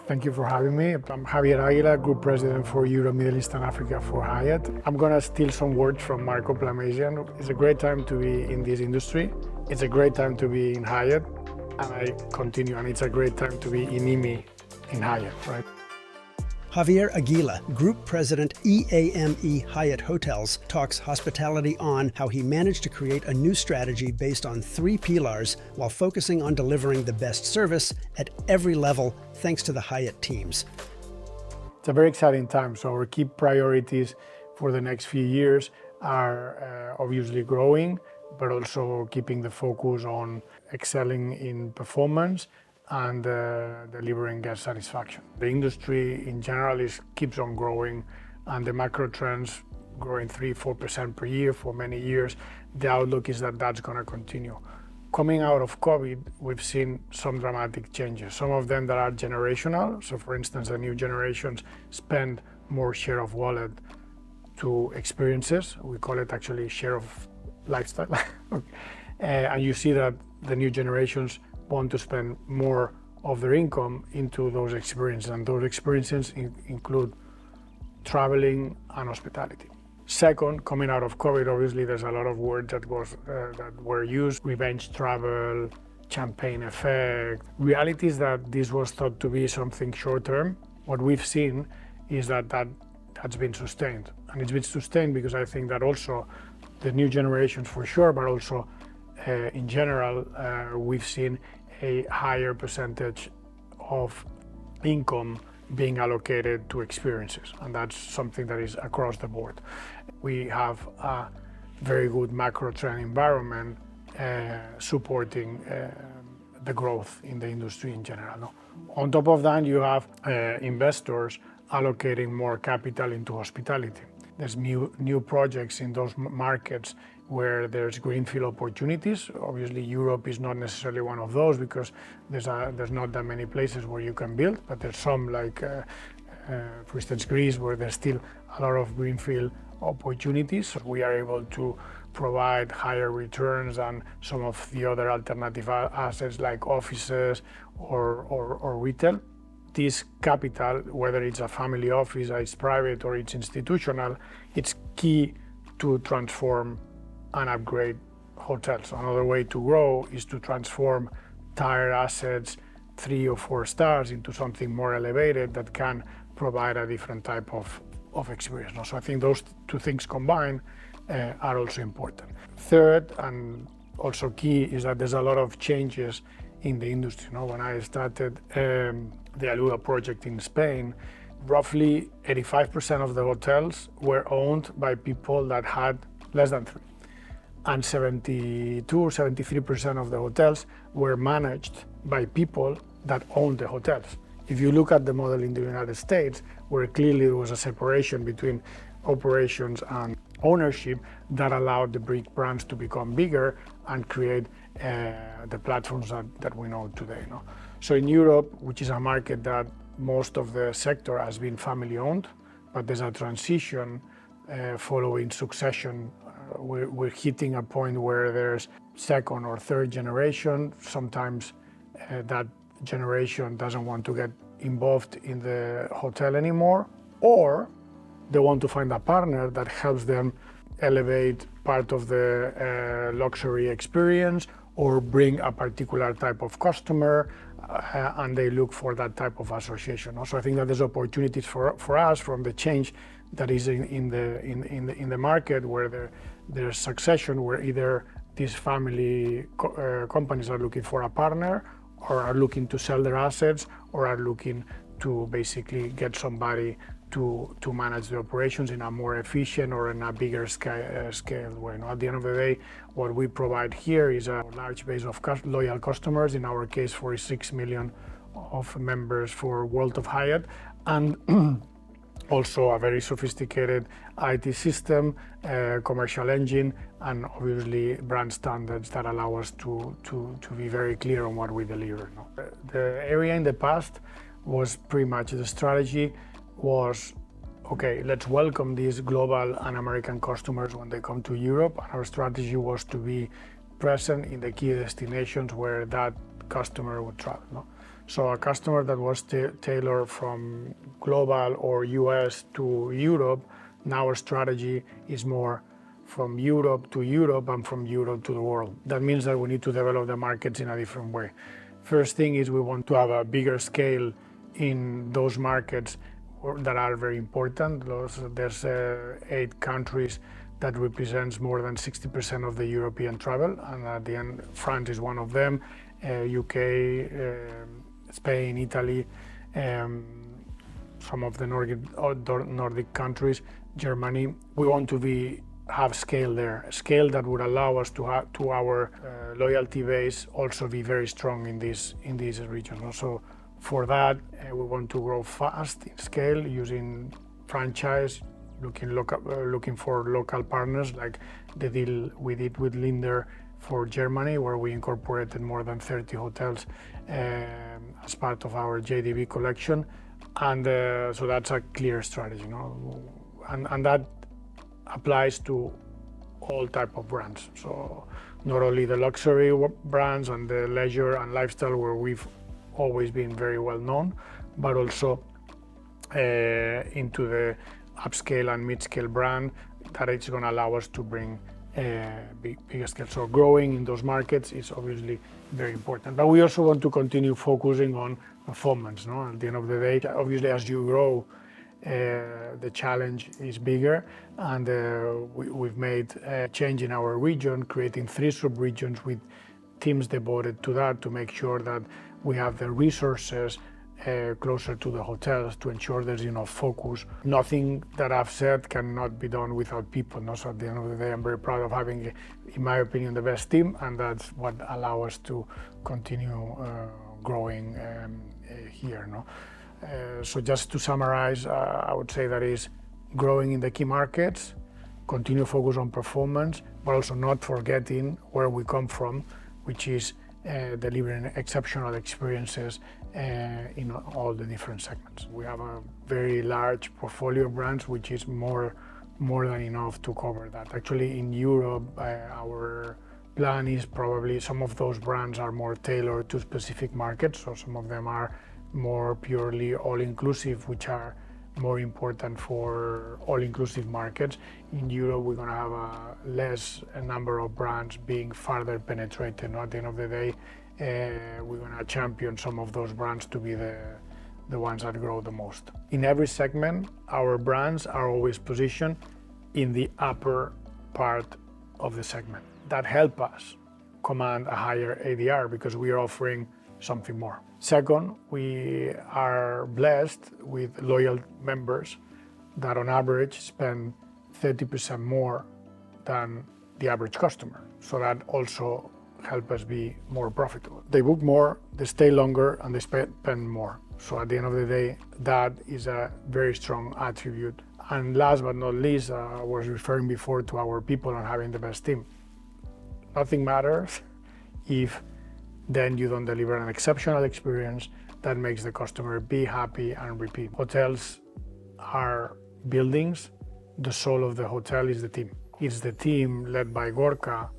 Thank you for having me. I'm Javier Aguila, Group President for Europe, Middle East and Africa for Hyatt. I'm going to steal some words from Marco Plamasian. It's a great time to be in this industry. It's a great time to be in Hyatt. And I continue, and it's a great time to be in EAME in Hyatt, right? Javier Aguila, Group President, EAME Hyatt Hotels, talks hospitality on how he managed to create a new strategy based on 3 pillars while focusing on delivering the best service at every level thanks to the Hyatt teams. It's a very exciting time. So our key priorities for the next few years are obviously growing, but also keeping the focus on excelling in performance and delivering guest satisfaction. The industry in general keeps on growing, and the macro trends growing 3-4% per year for many years. The outlook is that that's going to continue. Coming out of COVID, we've seen some dramatic changes, some of them that are generational. So for instance, the new generations spend more share of wallet to experiences. We call it actually share of lifestyle. And you see that the new generations want to spend more of their income into those experiences, and those experiences include traveling and hospitality. Second, coming out of COVID, obviously there's a lot of words that were used: revenge travel, champagne effect. Reality is that this was thought to be something short-term. What we've seen is that's been sustained, and it's been sustained because I think that also the new generations for sure, but also in general, we've seen a higher percentage of income being allocated to experiences, and that's something that is across the board. We have a very good macro trend environment supporting the growth in the industry in general. No? On top of that, you have investors allocating more capital into hospitality. There's new projects in those markets where there's greenfield opportunities. Obviously, Europe is not necessarily one of those because there's not that many places where you can build, but there's some like, for instance, Greece, where there's still a lot of greenfield opportunities. So we are able to provide higher returns than some of the other alternative assets like offices or retail. This capital, whether it's a family office, it's private or it's institutional, it's key to transform and upgrade hotels. Another way to grow is to transform tired assets, 3 or 4 stars, into something more elevated that can provide a different type of experience. So I think those 2 things combined are also important. Third, and also key, is that there's a lot of changes in the industry. When I started the Alua project in Spain, roughly 85% of the hotels were owned by people that had less than 3. And 72 or 73% of the hotels were managed by people that owned the hotels. If you look at the model in the United States, where clearly there was a separation between operations and ownership, that allowed the big brands to become bigger and create the platforms that we know today. So in Europe, which is a market that most of the sector has been family owned, but there's a transition following succession. We're hitting a point where there's 2nd or 3rd generation. Sometimes that generation doesn't want to get involved in the hotel anymore, or they want to find a partner that helps them elevate part of the luxury experience or bring a particular type of customer, and they look for that type of association. Also, I think that there's opportunities for us from the change that is in the market, where there's succession, where either these family companies are looking for a partner, or are looking to sell their assets, or are looking to basically get somebody to manage the operations in a more efficient or in a bigger scale way. At the end of the day, what we provide here is a large base of loyal customers, in our case 46 million of members for World of Hyatt, and also a very sophisticated IT system, commercial engine, and obviously brand standards that allow us to be very clear on what we deliver. The area in the past was pretty much the strategy was, okay, let's welcome these global and American customers when they come to Europe. Our strategy was to be present in the key destinations where that customer would travel. So a customer that was tailored from global or US to Europe, now our strategy is more from Europe to Europe and from Europe to the world. That means that we need to develop the markets in a different way. First thing is we want to have a bigger scale in those markets that are very important. There's 8 countries that represents more than 60% of the European travel, and at the end, France is one of them, UK, Spain, Italy, some of the Nordic countries, Germany. We want to have scale there, a scale that would allow us to have to our loyalty base also be very strong in this region. Also, for that, we want to grow fast in scale using franchise, looking for local partners, like the deal we did with Linder for Germany, where we incorporated more than 30 hotels as part of our JDB collection, and so that's a clear strategy, and that applies to all type of brands. So not only the luxury brands and the leisure and lifestyle, where we've always been very well known, but also into the upscale and mid-scale brand that it's going to allow us to bring bigger scale. So growing in those markets is obviously very important. But we also want to continue focusing on performance. At the end of the day, obviously, as you grow, the challenge is bigger, and we've made a change in our region, creating 3 sub-regions with teams devoted to that, to make sure that we have the resources closer to the hotels to ensure there's enough focus. Nothing that I've said cannot be done without people. So at the end of the day, I'm very proud of having, in my opinion, the best team, and that's what allows us to continue growing here. So just to summarize, I would say that is growing in the key markets, continue focus on performance, but also not forgetting where we come from, which is delivering exceptional experiences in all the different segments. We have a very large portfolio of brands, which is more than enough to cover that. Actually, in Europe, our plan is probably some of those brands are more tailored to specific markets, so some of them are more purely all-inclusive, which are more important for all-inclusive markets. In Europe, we're going to have a less number of brands being further penetrated. At the end of the day, we're going to champion some of those brands to be the ones that grow the most. In every segment, our brands are always positioned in the upper part of the segment. That helps us command a higher ADR because we are offering something more. Second, we are blessed with loyal members that on average spend 30% more than the average customer. So that also helps us be more profitable. They book more, they stay longer, and they spend more. So at the end of the day, that is a very strong attribute. And last but not least, I was referring before to our people and having the best team. Nothing matters if then you don't deliver an exceptional experience that makes the customer be happy and repeat. Hotels are buildings. The soul of the hotel is the team. It's the team led by Gorka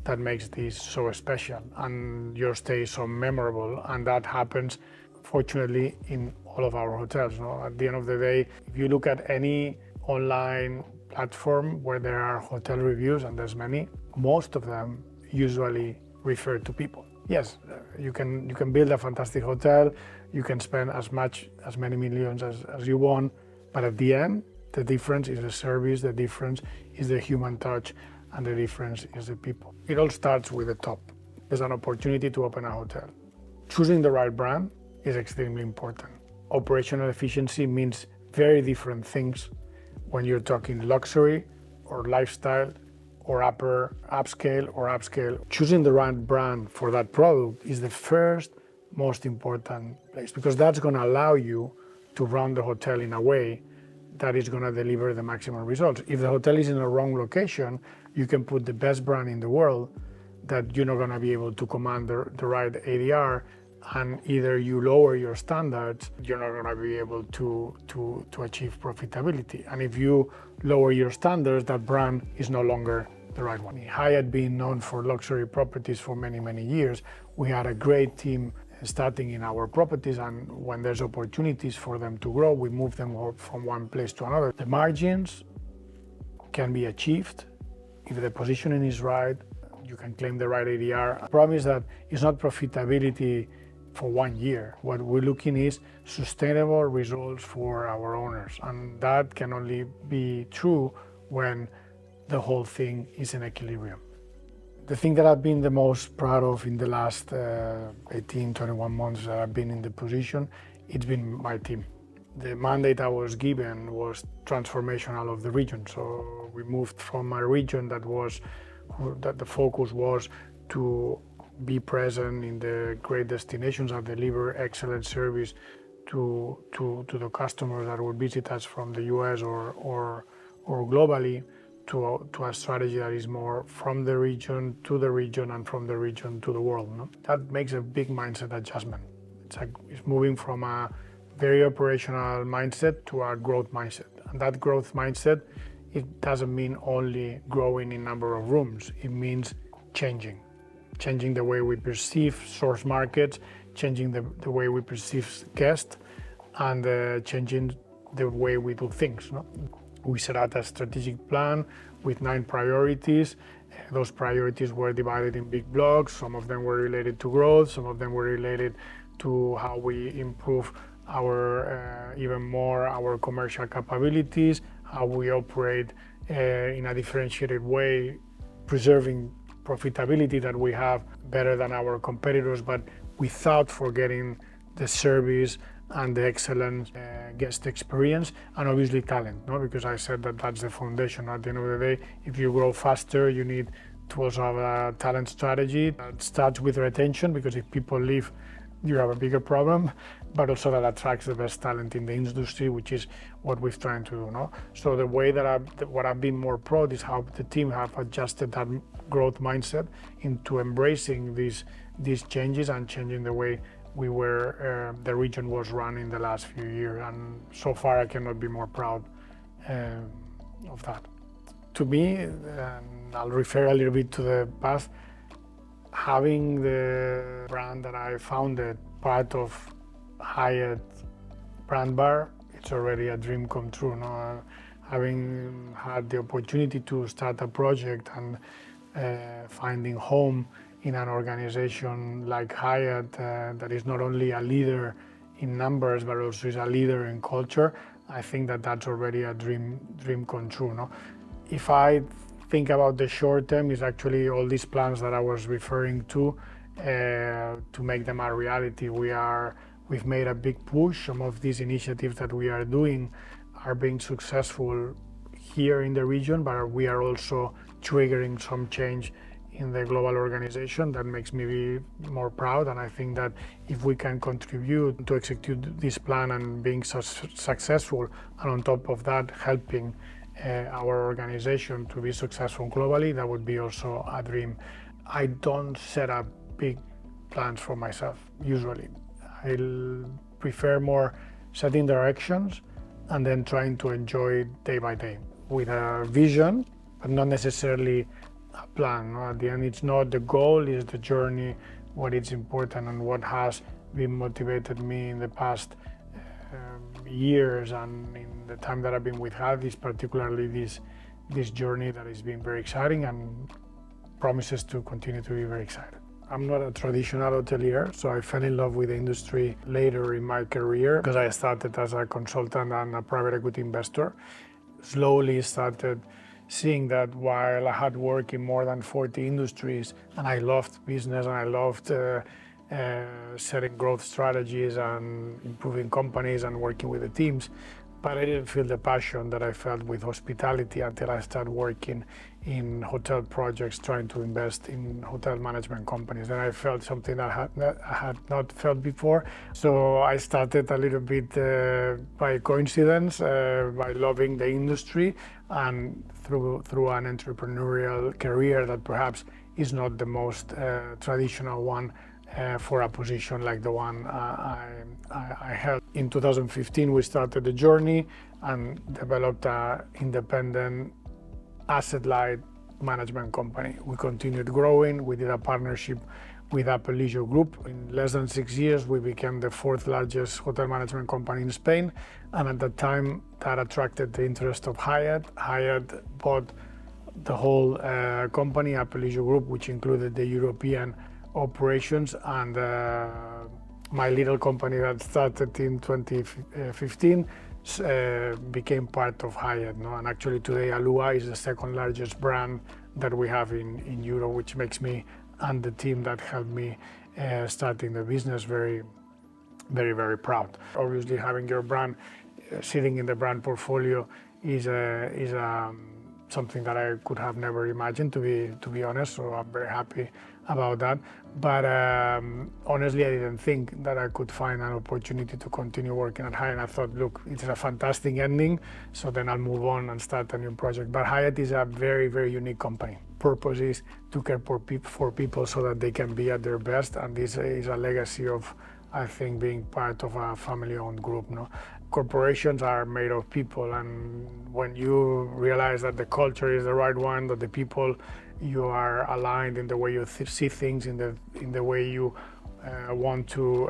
that makes this so special and your stay so memorable, and that happens fortunately in all of our hotels. At the end of the day, if you look at any online platform where there are hotel reviews, and there's many, most of them usually refer to people. Yes, you can build a fantastic hotel, you can spend as many millions as you want, but at the end, the difference is the service, the difference is the human touch, and the difference is the people. It all starts with the top. There's an opportunity to open a hotel. Choosing the right brand is extremely important. Operational efficiency means very different things when you're talking luxury or lifestyle or upscale or upscale. Choosing the right brand for that product is the first most important place, because that's going to allow you to run the hotel in a way that is going to deliver the maximum results. If the hotel is in a wrong location, you can put the best brand in the world that you're not going to be able to command the right ADR, and either you lower your standards, you're not going to be able to achieve profitability. And if you lower your standards, that brand is no longer the right one. Hyatt being known for luxury properties for many, many years, we had a great team starting in our properties, and when there's opportunities for them to grow, we move them from one place to another. The margins can be achieved if the positioning is right. You can claim the right ADR. The problem is that it's not profitability for 1 year. What we're looking is sustainable results for our owners, and that can only be true when the whole thing is in equilibrium. The thing that I've been the most proud of in the last 18, 21 months that I've been in the position, it's been my team. The mandate I was given was transformational of the region. So we moved from a region that the focus was to be present in the great destinations and deliver excellent service to the customers that would visit us from the US or globally, to a strategy that is more from the region to the region and from the region to the world. No? That makes a big mindset adjustment. It's moving from a very operational mindset to a growth mindset. And that growth mindset, it doesn't mean only growing in number of rooms. It means changing the way we perceive source markets, changing the way we perceive guests, and changing the way we do things. No? We set out a strategic plan with 9 priorities. Those priorities were divided in big blocks. Some of them were related to growth, some of them were related to how we improve even more our commercial capabilities, how we operate in a differentiated way, preserving profitability that we have better than our competitors, but without forgetting the service and the excellent guest experience, and obviously talent, no? Because I said that that's the foundation. At the end of the day, if you grow faster, you need to also have a talent strategy that starts with retention, because if people leave, you have a bigger problem, but also that attracts the best talent in the industry, which is what we're trying to do. No? So the way that what I've been more proud is how the team have adjusted that growth mindset into embracing these changes and changing the way the region was run in the last few years. And so far, I cannot be more proud of that. To me, and I'll refer a little bit to the past, having the brand that I founded part of Hyatt brand bar, it's already a dream come true. No? Having had the opportunity to start a project and finding home in an organization like Hyatt that is not only a leader in numbers but also is a leader in culture, I think that that's already a dream come true. No? If I think about the short term, is actually all these plans that I was referring to make them a reality. We've made a big push. Some of these initiatives that we are doing are being successful here in the region, but we are also triggering some change in the global organization that makes me be more proud. And I think that if we can contribute to execute this plan and being successful, and on top of that helping our organization to be successful globally, that would be also a dream. I don't set up big plans for myself usually. I'll prefer more setting directions and then trying to enjoy day by day with a vision, but not necessarily a plan. No? At the end, it's not the goal, it's the journey, what is important and what has been motivated me in the past years and in the time that I've been with Hyatt, is particularly this journey that has been very exciting and promises to continue to be very exciting. I'm not a traditional hotelier, so I fell in love with the industry later in my career because I started as a consultant and a private equity investor. Slowly started seeing that while I had worked in more than 40 industries and I loved business and I loved setting growth strategies and improving companies and working with the teams, but I didn't feel the passion that I felt with hospitality until I started working in hotel projects, trying to invest in hotel management companies. And I felt something that I had not felt before. So I started a little bit by coincidence, by loving the industry and through an entrepreneurial career that perhaps is not the most traditional one for a position like the one I held. In 2015, we started the journey and developed an independent asset-light management company. We continued growing. We did a partnership with Apple Leisure Group. In less than 6 years, we became the 4th largest hotel management company in Spain. And at that time, that attracted the interest of Hyatt. Hyatt bought the whole company, Apple Leisure Group, which included the European operations, and my little company that started in 2015 became part of Hyatt. No? And actually today Alua is the 2nd largest brand that we have in Europe, which makes me and the team that helped me starting the business very, very proud. Obviously having your brand sitting in the brand portfolio is something that I could have never imagined, to be honest, so I'm very happy about that. But honestly, I didn't think that I could find an opportunity to continue working at Hyatt. I thought, look, it's a fantastic ending, so then I'll move on and start a new project. But Hyatt is a very, very unique company. Purpose is to care for people so that they can be at their best, and this is a legacy of, I think, being part of a family-owned group. No? Corporations are made of people, and when you realize that the culture is the right one, that the people, you are aligned in the way you see things, in the way you want to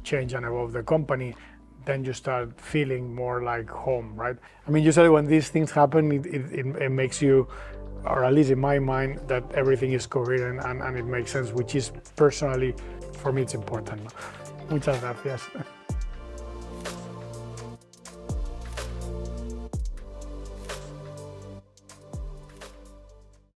change and evolve the company, then you start feeling more like home, right? I mean, usually when these things happen, it makes you, or at least in my mind, that everything is coherent and it makes sense, which is personally, for me, it's important. Muchas gracias.